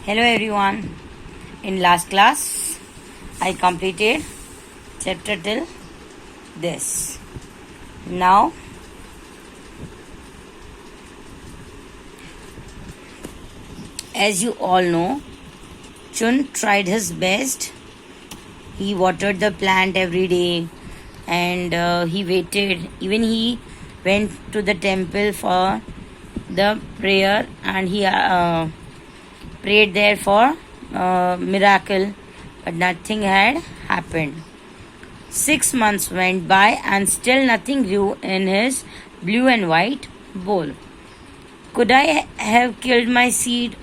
Hello everyone. In last class, I completed chapter till this. Now, as you all know, Chun tried his best. He watered the plant every day and he waited. Even he went to the temple for the prayer and he prayed there for miracle, but nothing had happened. 6 months went by and still nothing grew in his blue and white bowl. Could I have killed my seed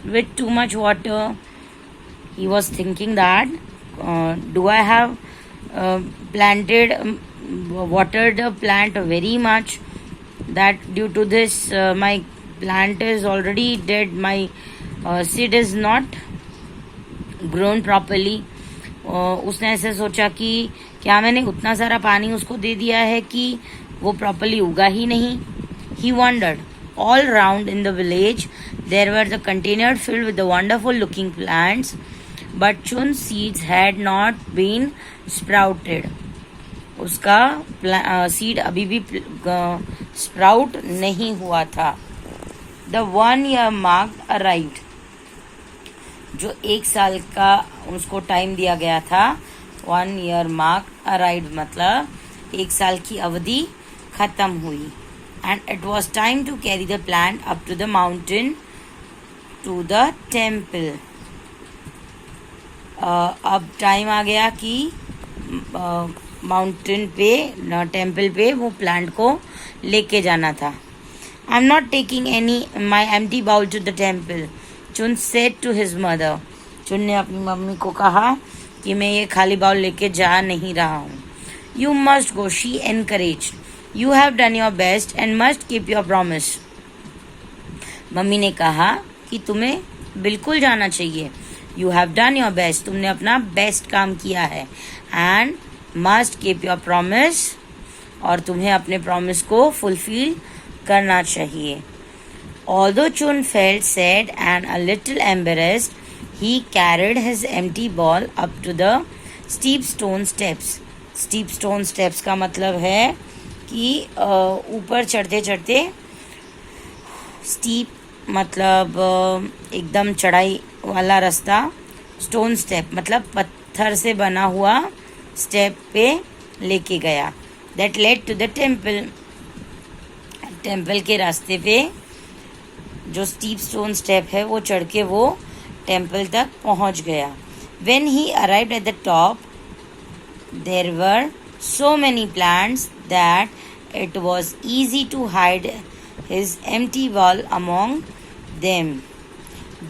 with too much water? He was thinking that do I have watered the plant very much that due to this my plant is already dead, my seed is not grown properly. उसने ऐसे सोचा कि क्या मैंने उतना सारा पानी उसको दे दिया है कि वो प्रॉपरली उगा ही नहीं. He wondered. All round in the village there were the containers filled with the wonderful looking plants, but Chun's seeds had not been sprouted. उसका सीड अभी भी स्प्राउट नहीं हुआ था. The 1 year mark arrived. जो 1 साल का उसको टाइम दिया गया था. 1 year mark arrived मतलब 1 साल की अवधि खत्म हुई. And it was time to carry the plant up to the mountain to the temple. अब टाइम आ गया कि माउंटेन पे टेम्पल पे वो प्लांट को लेके जाना था. I am not taking any my empty bowl to the temple, Chun said to his mother. Chun ने अपनी मम्मी को कहा कि मैं ये खाली बाउल लेके जा नहीं रहा हूँ. You must go, she encourage. You have done your best and must keep your promise. Mummy ने कहा कि तुम्हें बिल्कुल जाना चाहिए. You have done your best, तुमने अपना बेस्ट काम किया है. And must keep your promise, और तुम्हें अपने प्रॉमिस को फुलफिल करना चाहिए. Although Chun felt sad and a little embarrassed, he carried his empty ball up to the steep stone steps. Steep stone steps का मतलब है कि ऊपर चढ़ते चढ़ते, स्टीप मतलब एकदम चढ़ाई वाला रास्ता, स्टोन स्टेप मतलब पत्थर से बना हुआ स्टेप पे लेके गया. That led to the temple. Temple के रास्ते पे जो स्टीप स्टोन स्टेप है वो चढ़ के वो टेम्पल तक पहुंच गया. When he arrived at the top there were so many plants that it was easy to hide his empty bowl among them.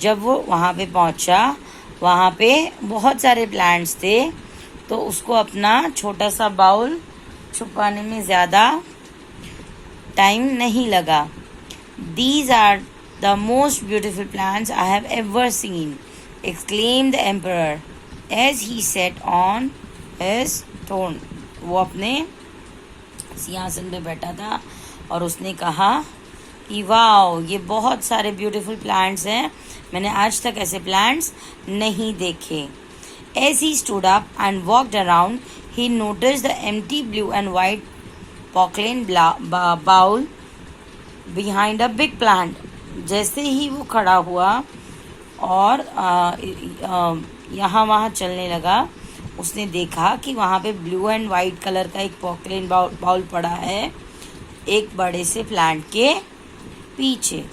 जब वो वहाँ पे पहुँचा, वहाँ पे बहुत सारे प्लांट्स थे, तो उसको अपना छोटा सा बाउल छुपाने में ज़्यादा टाइम नहीं लगा. These are the most beautiful plants I have ever seen, exclaimed the emperor as he sat on his throne. वो अपने सिंहासन पे बैठा था और उसने कहा कि वाओ, ये बहुत सारे ब्यूटीफुल प्लांट्स हैं, मैंने आज तक ऐसे प्लांट्स नहीं देखे. As he stood up and walked around, he noticed the empty blue and white porcelain bowl behind a big plant. जैसे ही वो खड़ा हुआ और यहाँ वहाँ चलने लगा, उसने देखा कि वहाँ पे ब्लू एंड वाइट कलर का एक पोर्कलेन बाउल पड़ा है एक बड़े से प्लांट के पीछे.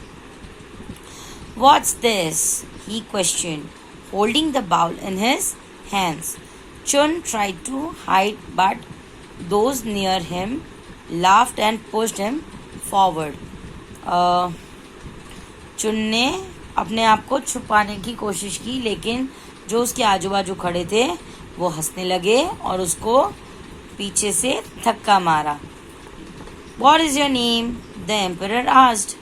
What's this? He questioned, holding the bowl in his hands. Chun tried to hide, but those near him laughed and pushed him forward. चुन ने अपने आप को छुपाने की कोशिश की, लेकिन जो उसके आजू बाजू खड़े थे वो हंसने लगे और उसको पीछे से धक्का मारा. What is your name? The emperor asked.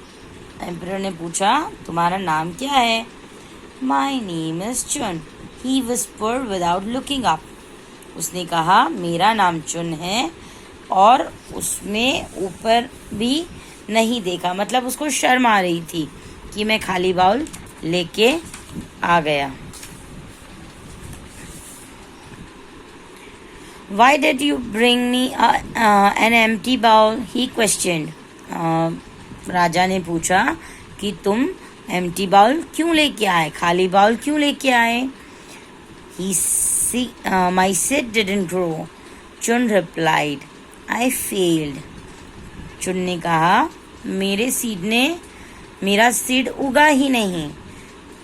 Emperor ने पूछा, तुम्हारा नाम क्या है? My name is Chun, he whispered without looking up. उसने कहा, मेरा नाम चुन है, और उसमें ऊपर भी नहीं देखा. मतलब उसको शर्म आ रही थी कि मैं खाली बाउल लेके आ गया. Why did you bring me an empty bowl? He questioned. राजा ने पूछा कि तुम empty bowl क्यों लेके आए, खाली बाउल क्यों लेके आए. My seed didn't grow. चुन replied. I failed. चुन ने कहा मेरा सीड उगा ही नहीं,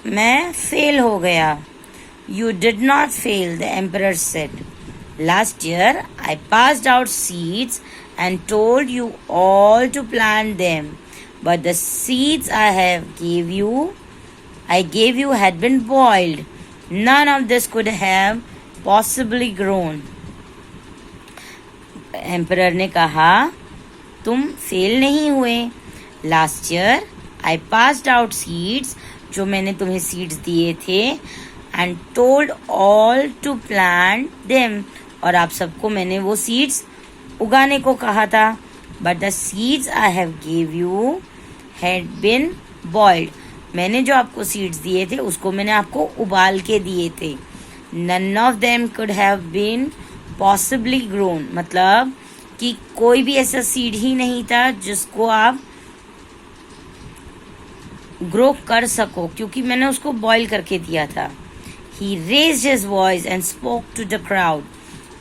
मैं फेल हो गया. You did not fail, the emperor said. Last year, I passed out seeds and told you all to plant them. But the seeds I gave you had been boiled. None of this could have possibly grown. Emperor ने कहा, तुम fail नहीं हुए. Last year, I passed out seeds, जो मैंने तुम्हें seeds दिए थे, and told all to plant them. और आप सबको मैंने वो सीड्स उगाने को कहा था. But the seeds I have gave you had been boiled. मैंने जो आपको सीड्स दिए थे उसको मैंने आपको उबाल के दिए थे. None of them could have been possibly grown. मतलब कि कोई भी ऐसा सीड ही नहीं था जिसको आप ग्रो कर सको, क्योंकि मैंने उसको बॉईल करके दिया था. He raised his voice and spoke to the crowd.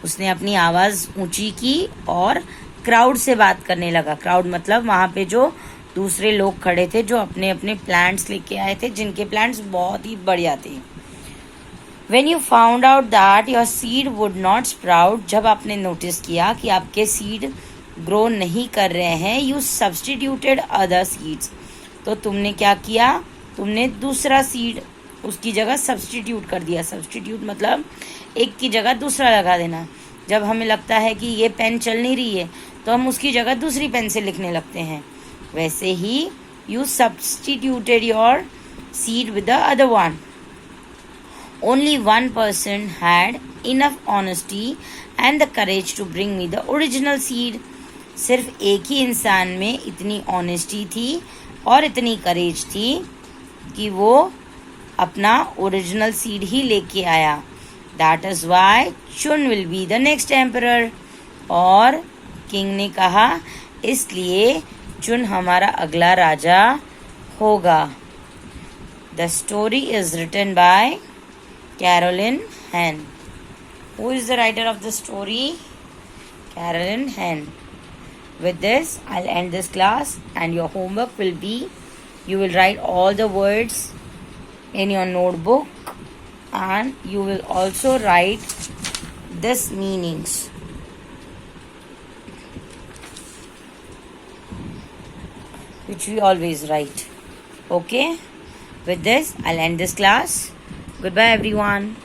उसने अपनी आवाज़ ऊंची की और क्राउड से बात करने लगा. क्राउड मतलब वहाँ पे जो दूसरे लोग खड़े थे जो अपने अपने प्लांट्स लेके आए थे, जिनके प्लांट्स बहुत ही बढ़िया थे. When you found out that your seed would not sprout, जब आपने नोटिस किया कि आपके सीड ग्रो नहीं कर रहे हैं, you substituted other seeds. तो तुमने क्या किया, तुमने दूसरा सीड उसकी जगह सब्सटीट्यूट कर दिया. सब्सटीट्यूट मतलब एक की जगह दूसरा लगा देना. जब हमें लगता है कि ये पेन चल नहीं रही है तो हम उसकी जगह दूसरी पेन से लिखने लगते हैं. वैसे ही you substituted your seed with the other one. Only one person had enough honesty and the courage to bring me the original seed. सिर्फ एक ही इंसान में इतनी ऑनेस्टी थी और इतनी करेज थी कि वो अपना ओरिजिनल सीड ही लेके आया. That is why Chun will be the next emperor. और किंग ने कहा इसलिए चुन हमारा अगला राजा होगा. The story is written by Caroline Hahn. Who is the writer of the story? Caroline Hahn. With this, I'll end this class, and your homework will be, you will write all the words in your notebook, and you will also write this meanings. Which we always write. Okay? With this, I'll end this class. Goodbye, everyone.